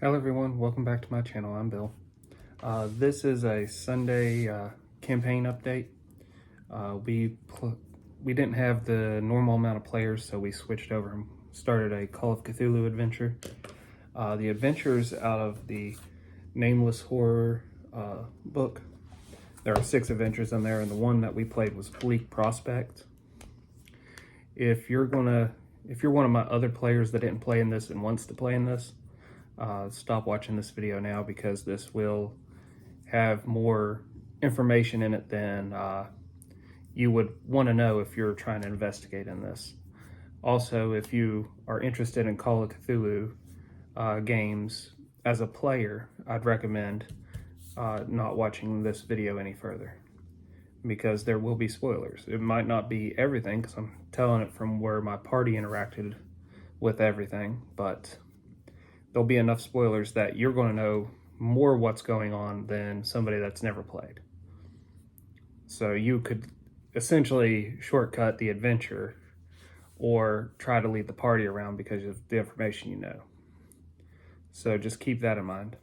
Hello everyone, welcome back to my channel. I'm Bill. This is a Sunday campaign update. We didn't have the normal amount of players, so we switched over and started a Call of Cthulhu adventure. The adventures out of the Nameless Horror book. There are 6 adventures in there, and the one that we played was Bleak Prospect. If you're one of my other players that didn't play in this and wants to play in this, stop watching this video now, because this will have more information in it than you would want to know if you're trying to investigate in this. Also, if you are interested in Call of Cthulhu games as a player, I'd recommend not watching this video any further, because there will be spoilers. It might not be everything, because I'm telling it from where my party interacted with everything, but there'll be enough spoilers that you're going to know more what's going on than somebody that's never played. So you could essentially shortcut the adventure or try to lead the party around because of the information you know. So just keep that in mind.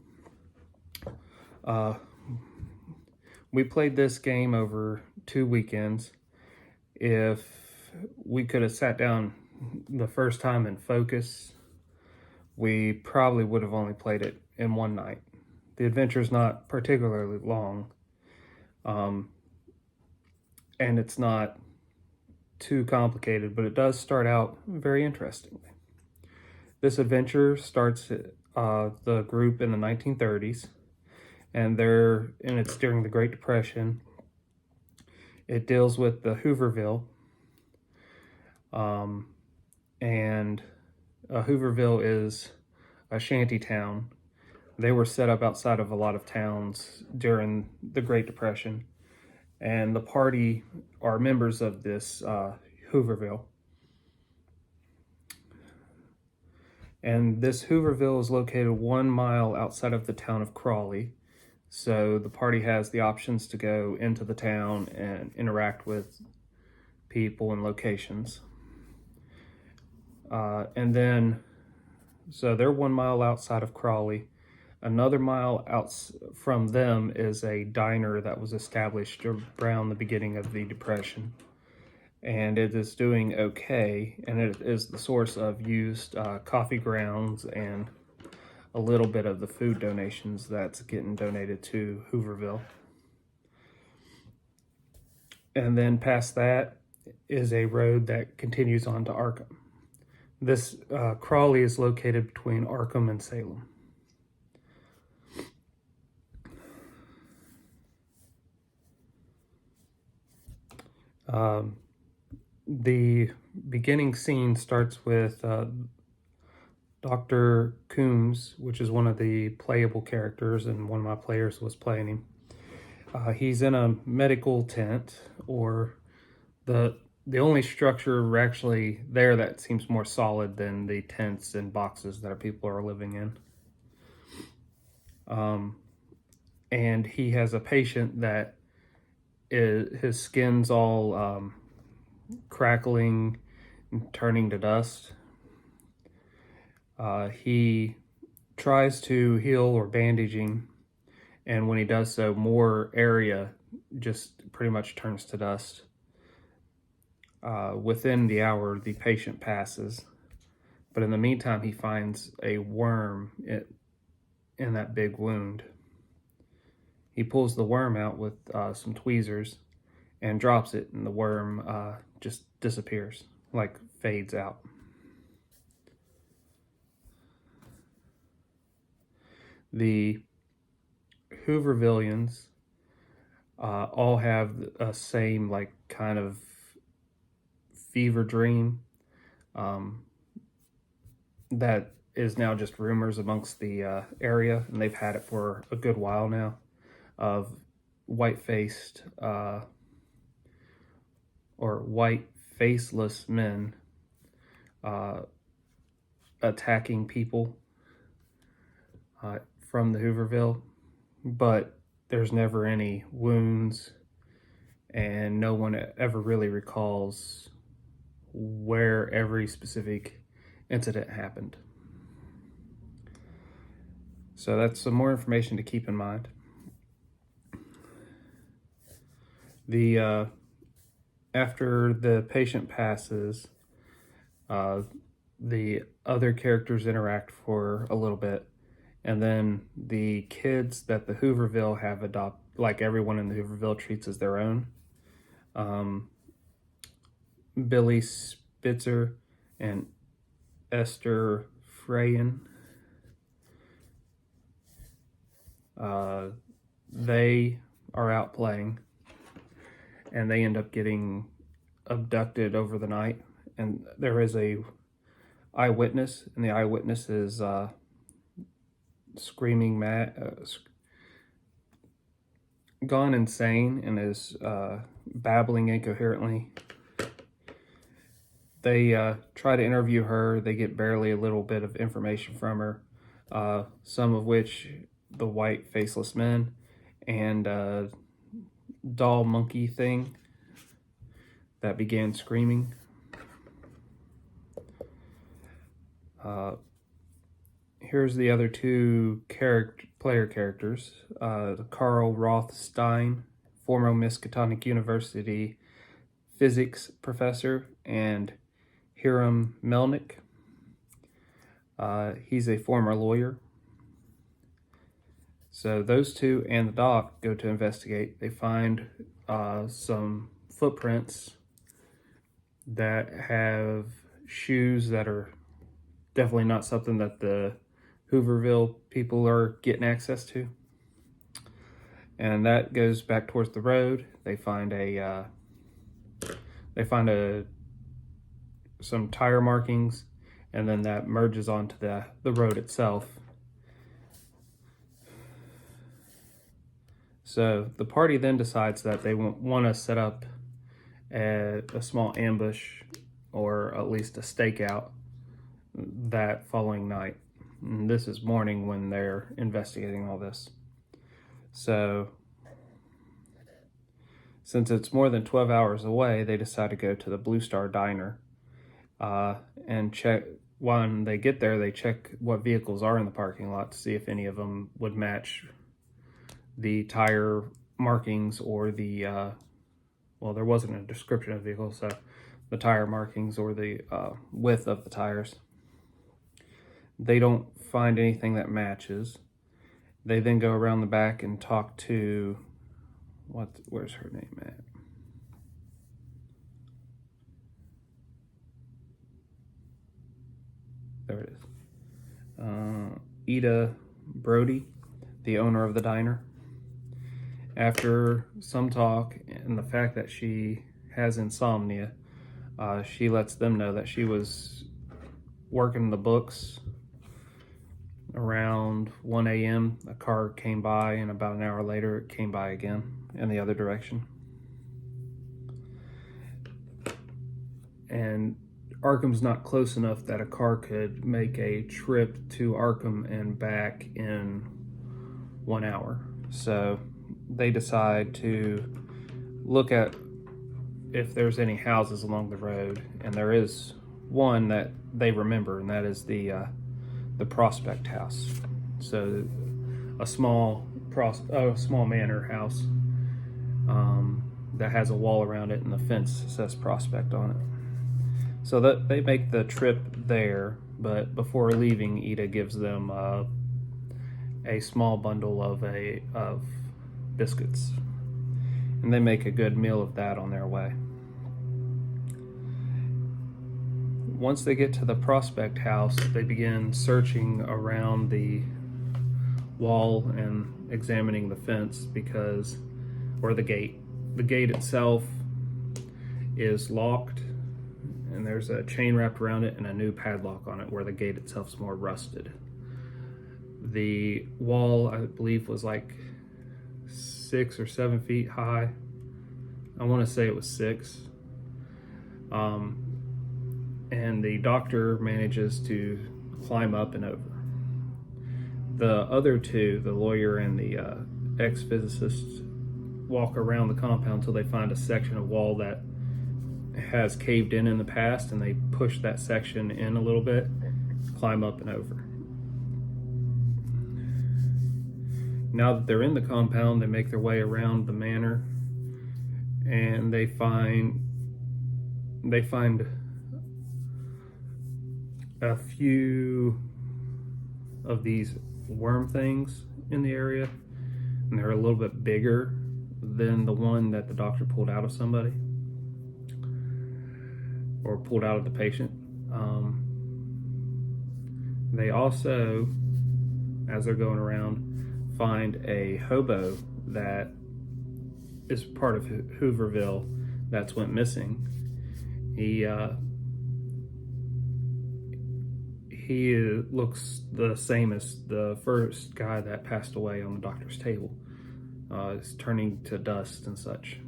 We played this game over 2 weekends. If we could have sat down the first time and focused, we probably would have only played it in one night. The adventure's not particularly long, and it's not too complicated, but it does start out very interestingly. This adventure starts the group in the 1930s, and it's during the Great Depression. It deals with the Hooverville, and Hooverville is a shanty town. They were set up outside of a lot of towns during the Great Depression, and the party are members of this Hooverville. And this Hooverville is located 1 mile outside of the town of Crawley, so the party has the options to go into the town and interact with people and locations. So they're 1 mile outside of Crawley. Another mile out from them is a diner that was established around the beginning of the Depression. And it is doing okay, and it is the source of used coffee grounds and a little bit of the food donations that's getting donated to Hooverville. And then past that is a road that continues on to Arkham. This Crawley is located between Arkham and Salem. The beginning scene starts with Dr. Coombs, which is one of the playable characters, and one of my players was playing him. He's in a medical tent, or the only structure actually there that seems more solid than the tents and boxes that people are living in. And he has a patient that his skin's all crackling and turning to dust. He tries to heal or bandage him, and when he does so, more area just pretty much turns to dust. Within the hour, the patient passes, but in the meantime, he finds a worm in that big wound. He pulls the worm out with some tweezers and drops it, and the worm just disappears, like fades out. The Hoovervillians all have a same like kind of fever dream that is now just rumors amongst the area, and they've had it for a good while now, of white-faced or white faceless men attacking people from the Hooverville, but there's never any wounds, and no one ever really recalls where every specific incident happened. So that's some more information to keep in mind. After the patient passes, the other characters interact for a little bit, and then the kids that the Hooverville have like everyone in the Hooverville treats as their own. Billy Spitzer and Esther Freyen, they are out playing, and they end up getting abducted over the night. And there is a eyewitness, and the eyewitness is screaming mad, gone insane, and is babbling incoherently. They try to interview her. They get barely a little bit of information from her, some of which the white faceless men and doll monkey thing that began screaming. Here's the other two player characters. Carl Rothstein, former Miskatonic University physics professor, and Hiram Melnick. He's a former lawyer. So those two and the doc go to investigate. They find some footprints that have shoes that are definitely not something that the Hooverville people are getting access to. And that goes back towards the road. They find some tire markings, and then that merges onto the road itself. So the party then decides that they want to set up a small ambush, or at least a stakeout, that following night. And this is morning when they're investigating all this. So since it's more than 12 hours away, they decide to go to the Blue Star Diner and check. When they get there, they check what vehicles are in the parking lot to see if any of them would match the tire markings or the, well, there wasn't a description of the vehicle, so the tire markings or the width of the tires. They don't find anything that matches. They then go around the back and talk to, where's her name at? There it is. Ida Brody, the owner of the diner. After some talk and the fact that she has insomnia, she lets them know that she was working the books around 1 a.m. A car came by, and about an hour later it came by again in the other direction. And Arkham's not close enough that a car could make a trip to Arkham and back in 1 hour. So they decide to look at if there's any houses along the road, and there is one that they remember, and that is the Prospect House. So a small manor house that has a wall around it, and the fence says Prospect on it. So that they make the trip there, but before leaving, Ida gives them a small bundle of biscuits, and they make a good meal of that on their way. Once they get to the Prospect House, they begin searching around the wall and examining the fence or the gate. The gate itself is locked, and there's a chain wrapped around it and a new padlock on it, where the gate itself is more rusted. The wall, I believe, was like 6 or 7 feet high. I want to say it was 6. And the doctor manages to climb up and over. The other two, the lawyer and the ex-physicist, walk around the compound until they find a section of wall that has caved in the past, and they push that section in a little bit, climb up and over. Now that they're in the compound, they make their way around the manor, and they find a few of these worm things in the area, and they're a little bit bigger than the one that the doctor pulled out of somebody, or pulled out of the patient. They also, as they're going around, find a hobo that is part of Hooverville that's went missing. He looks the same as the first guy that passed away on the doctor's table. Is turning to dust and such.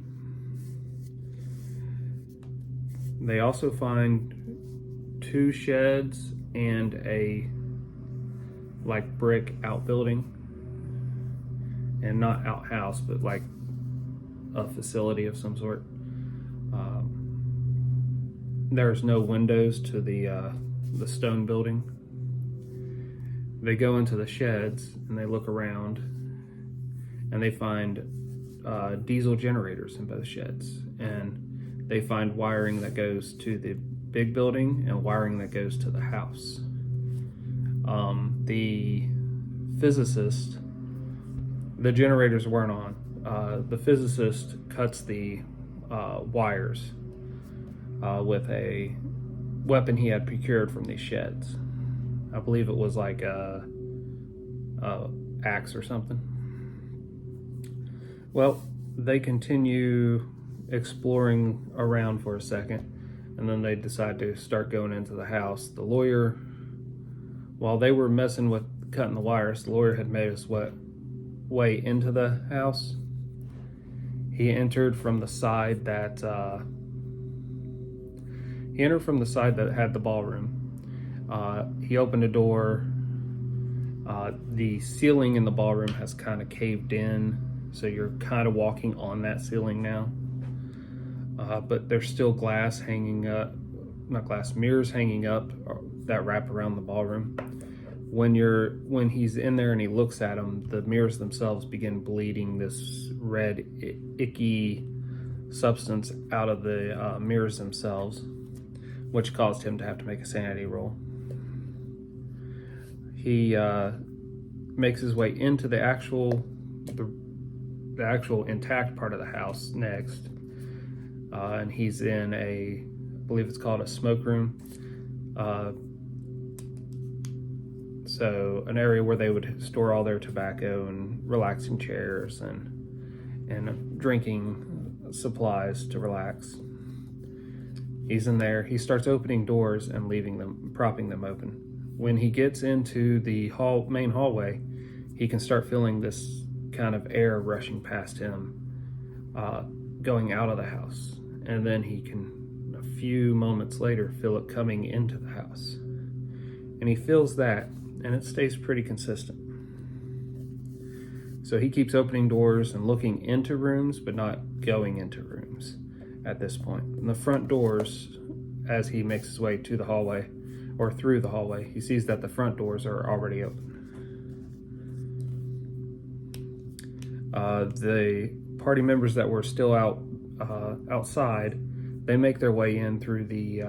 They also find 2 sheds and a brick outbuilding, and not outhouse, but like a facility of some sort. There's no windows to the stone building. They go into the sheds and they look around, and they find diesel generators in both sheds, and they find wiring that goes to the big building and wiring that goes to the house. The physicist, the generators weren't on. The physicist cuts the wires with a weapon he had procured from these sheds. I believe it was like a axe or something. Well, they continue exploring around for a second, and then they decide to start going into the house. The lawyer, while they were messing with cutting the wires, the lawyer had made his way into the house. He entered from the side that had the ballroom. He opened a door. The ceiling in the ballroom has kind of caved in, so you're kind of walking on that ceiling now. But there's still mirrors hanging up that wrap around the ballroom. When he's in there and he looks at them, the mirrors themselves begin bleeding this red, icky substance out of the mirrors themselves, which caused him to have to make a sanity roll. He makes his way into the actual intact part of the house next, and he's in I believe it's called a smoke room. So an area where they would store all their tobacco and relaxing chairs and drinking supplies to relax. He's in there. He starts opening doors and leaving them, propping them open. When he gets into the main hallway, he can start feeling this kind of air rushing past him, going out of the house. And then he can, a few moments later, feel it coming into the house. And he feels that, and it stays pretty consistent. So he keeps opening doors and looking into rooms, but not going into rooms at this point. And the front doors, as he makes his way to the hallway, or through the hallway, he sees that the front doors are already open. The party members that were still outside, they make their way in through the,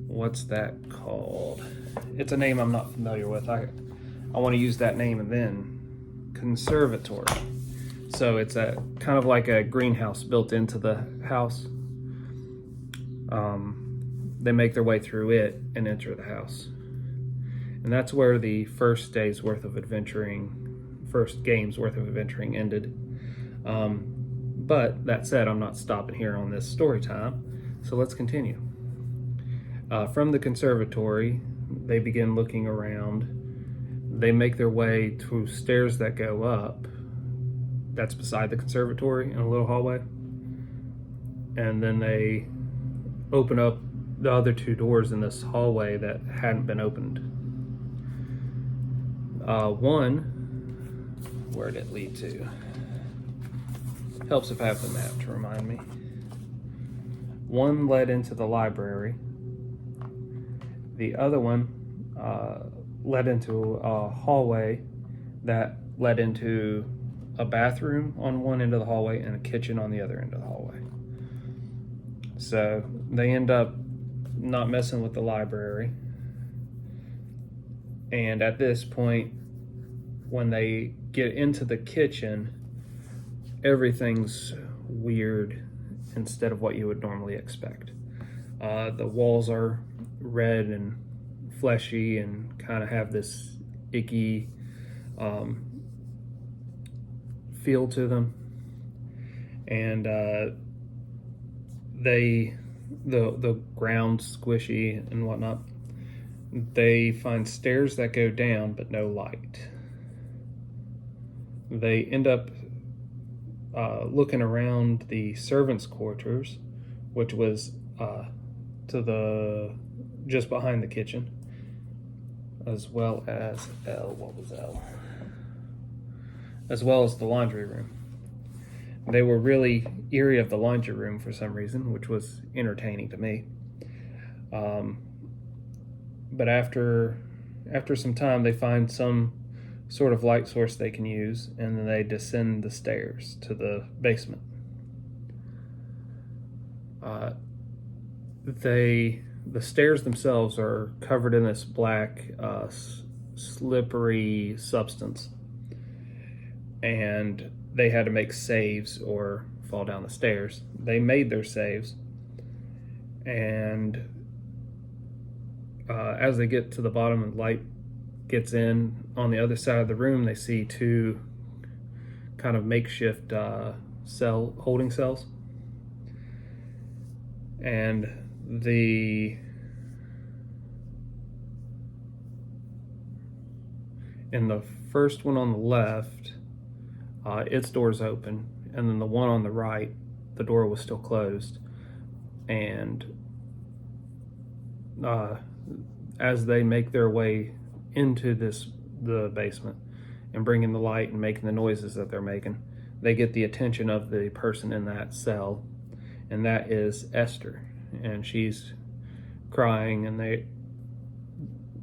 what's that called? It's a name I'm not familiar with. I want to use that name, and then conservatory. So it's a kind of like a greenhouse built into the house. They make their way through it and enter the house. And that's where the first game's worth of adventuring ended. But that said, I'm not stopping here on this story time. So let's continue. From the conservatory, they begin looking around. They make their way to stairs that go up. That's beside the conservatory in a little hallway. And then they open up the other 2 doors in this hallway that hadn't been opened. One, where did it lead to? Helps if I have the map to remind me. One led into the library. The other one led into a hallway that led into a bathroom on one end of the hallway and a kitchen on the other end of the hallway. So they end up not messing with the library. And at this point, when they get into the kitchen, everything's weird instead of what you would normally expect. The walls are red and fleshy and kind of have this icky feel to them. And the ground's squishy and whatnot. They find stairs that go down but no light. They end up looking around the servants' quarters, which was to the just behind the kitchen, as well as as well as the laundry room. They were really eerie of the laundry room for some reason, which was entertaining to me. But after some time, they find some sort of light source they can use, and then they descend the stairs to the basement. The stairs themselves are covered in this black, slippery substance, and they had to make saves or fall down the stairs. They made their saves, and as they get to the bottom and light gets in on the other side of the room, they see two kind of makeshift holding cells. And in the first one on the left, its door's open, and then the one on the right, the door was still closed. And as they make their way into the basement and bringing the light and making the noises that they're making, they get the attention of the person in that cell, and that is Esther. And she's crying, and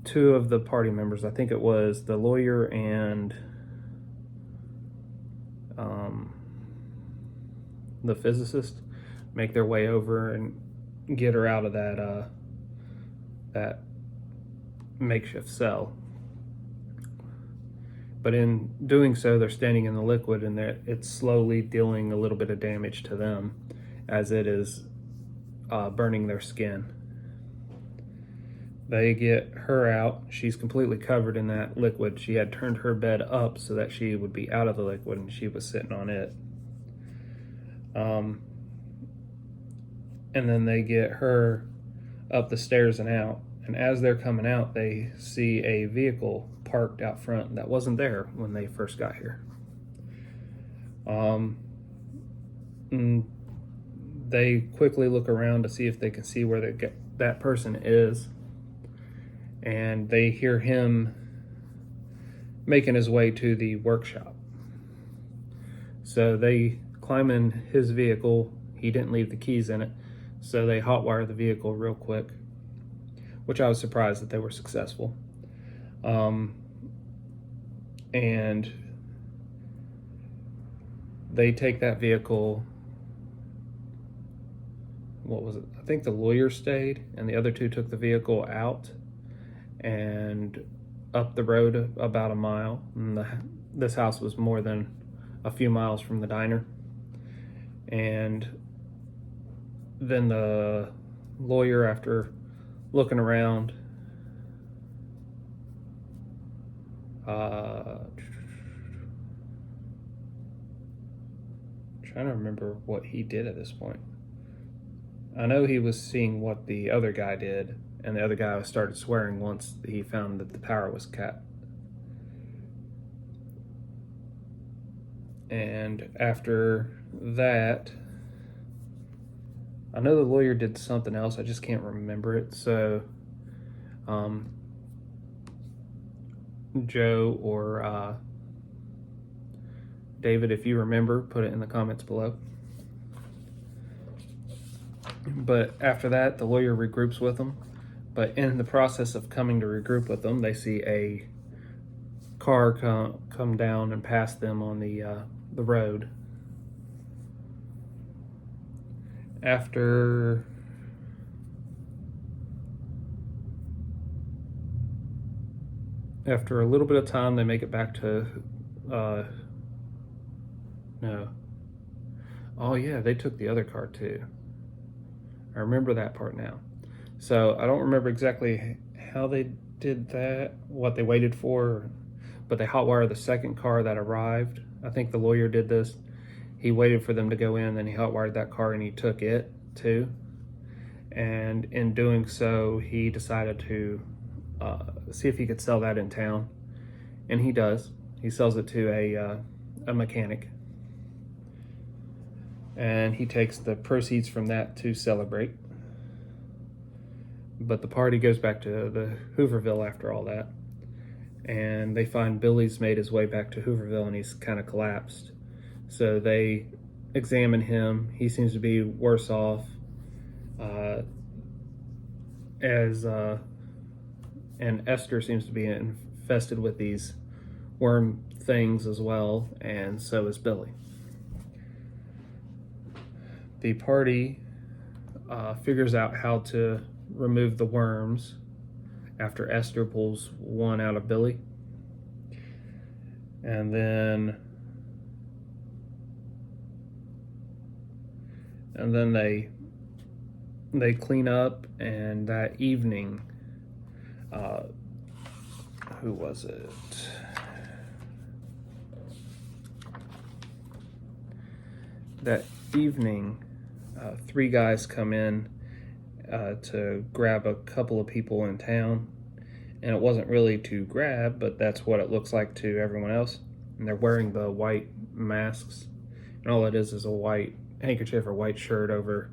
two of the party members, I think it was the lawyer and the physicist, make their way over and get her out of that makeshift cell. But in doing so, they're standing in the liquid, and it's slowly dealing a little bit of damage to them as it is burning their skin. They get her out. She's completely covered in that liquid. She had turned her bed up so that she would be out of the liquid, and she was sitting on it. And then they get her up the stairs and out. And as they're coming out, they see a vehicle parked out front that wasn't there when they first got here. They quickly look around to see if they can see where that person is. And they hear him making his way to the workshop. So they climb in his vehicle. He didn't leave the keys in it, so they hotwire the vehicle real quick, which I was surprised that they were successful. And they take that vehicle. What was it? I think the lawyer stayed, and the other two took the vehicle out and up the road about a mile. And this house was more than a few miles from the diner. And then the lawyer, after looking around, trying to remember what he did at this point. I know he was seeing what the other guy did, and the other guy started swearing once he found that the power was cut. And after that, I know the lawyer did something else, I just can't remember it. So Joe or David, if you remember, put it in the comments below. But after that, the lawyer regroups with them. But in the process of coming to regroup with them, they see a car come down and pass them on the road. After a little bit of time, they make it back to no. Oh yeah, they took the other car too. I remember that part now. So I don't remember exactly how they did that, what they waited for, but they hotwired the second car that arrived. I think the lawyer did this. He waited for them to go in, then he hotwired that car and he took it too. And in doing so, he decided to see if he could sell that in town. And he does. He sells it to a mechanic. And he takes the proceeds from that to celebrate. But the party goes back to the Hooverville after all that. And they find Billy's made his way back to Hooverville and he's kind of collapsed. So they examine him. He seems to be worse off. And Esther seems to be infested with these worm things as well, and so is Billy. The party figures out how to remove the worms after Esther pulls one out of Billy. And then they clean up, and that evening, who was it? That evening, three guys come in to grab a couple of people in town, and it wasn't really to grab, but that's what it looks like to everyone else. And they're wearing the white masks, and all it is a white handkerchief or white shirt over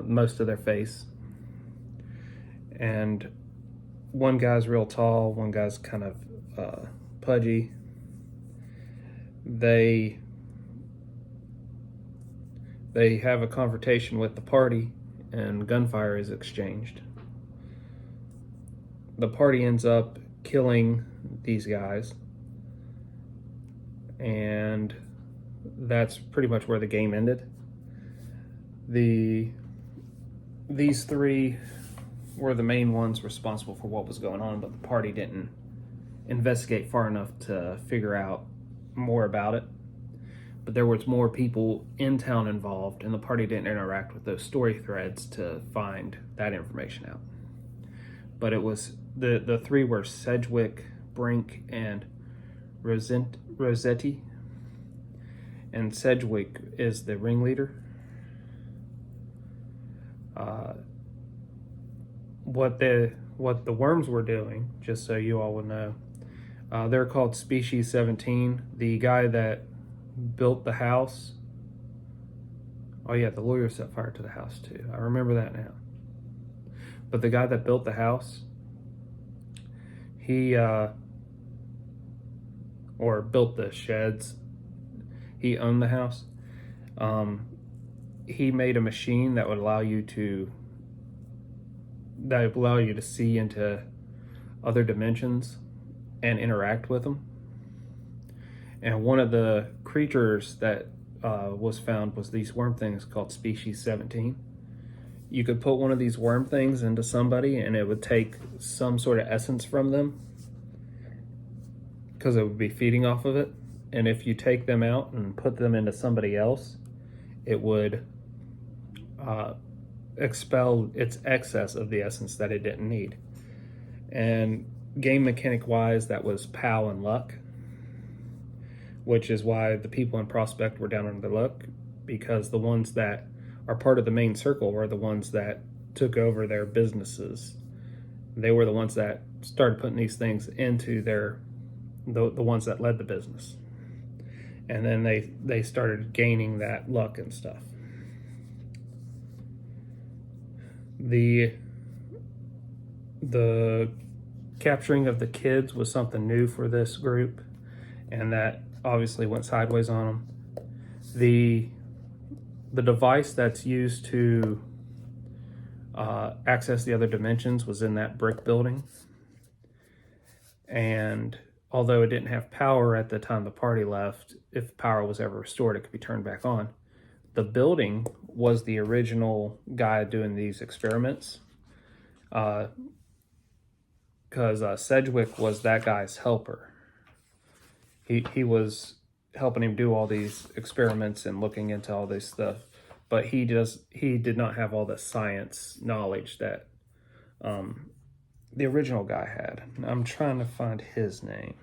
most of their face. And one guy's real tall, one guy's kind of pudgy. They have a confrontation with the party, and gunfire is exchanged. The party ends up killing these guys, and that's pretty much where the game ended. These three were the main ones responsible for what was going on, but the party didn't investigate far enough to figure out more about it. But there was more people in town involved, and the party didn't interact with those story threads to find that information out. But it was the three were Sedgwick, Brink, and Rossetti. And Sedgwick is the ringleader. What the worms were doing, just so you all would know, they're called Species 17. The guy that built the house, oh yeah, the lawyer set fire to the house too. I remember that now. But the guy that built the house, he or built the sheds, he owned the house. He made a machine that would allow you to see into other dimensions and interact with them. And one of the creatures that was found was these worm things called Species 17. You could put one of these worm things into somebody and it would take some sort of essence from them because it would be feeding off of it. And if you take them out and put them into somebody else, it would expel its excess of the essence that it didn't need. And game mechanic wise, that was POW and luck, which is why the people in Prospect were down on their luck, because the ones that are part of the main circle were the ones that took over their businesses. They were the ones that started putting these things into the ones that led the business. And then they started gaining that luck and stuff. The capturing of the kids was something new for this group, and that obviously went sideways on them. The device that's used to access the other dimensions was in that brick building, and although it didn't have power at the time the party left, if power was ever restored, it could be turned back on. The building was the original guy doing these experiments, because Sedgwick was that guy's helper. He was helping him do all these experiments and looking into all this stuff, but he did not have all the science knowledge that the original guy had. I'm trying to find his name.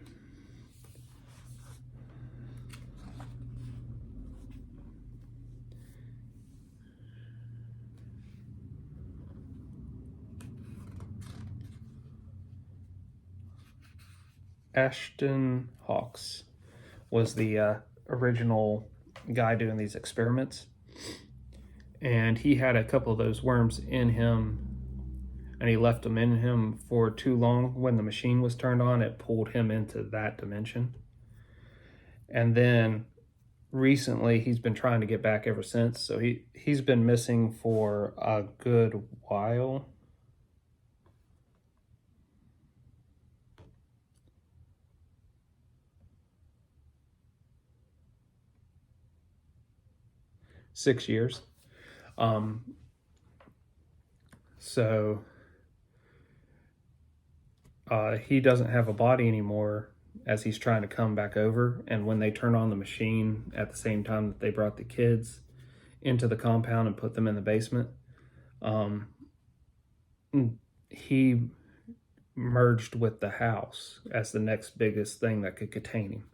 Ashton Hawks was the original guy doing these experiments, and he had a couple of those worms in him, and he left them in him for too long. When the machine was turned on, it pulled him into that dimension. And then recently he's been trying to get back ever since, so he's been missing for a good while. Six years. So he doesn't have a body anymore as he's trying to come back over. And when they turn on the machine at the same time that they brought the kids into the compound and put them in the basement, he merged with the house as the next biggest thing that could contain him.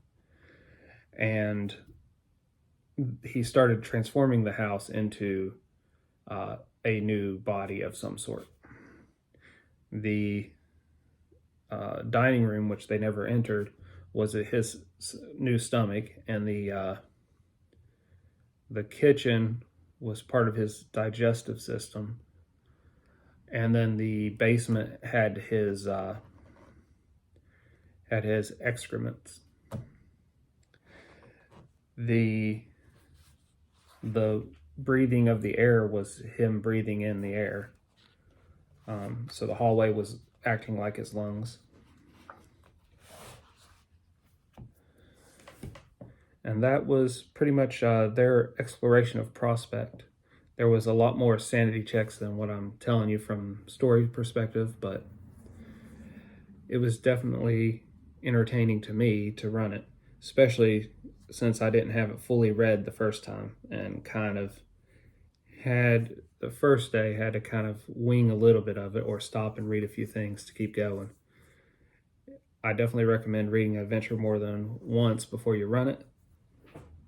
And he started transforming the house into a new body of some sort. The dining room, which they never entered, was his new stomach, and the kitchen was part of his digestive system, and then the basement had his excrements. The breathing of the air was him breathing in the air. So the hallway was acting like his lungs. And that was pretty much their exploration of Prospect. There was a lot more sanity checks than what I'm telling you from story perspective, but it was definitely entertaining to me to run it, especially since I didn't have it fully read the first time, and kind of had the first day had to kind of wing a little bit of it or stop and read a few things to keep going. I definitely recommend reading an adventure more than once before you run it,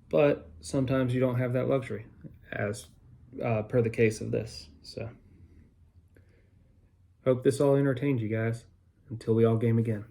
but sometimes you don't have that luxury, as per the case of this. So hope this all entertained you guys. Until we all game again.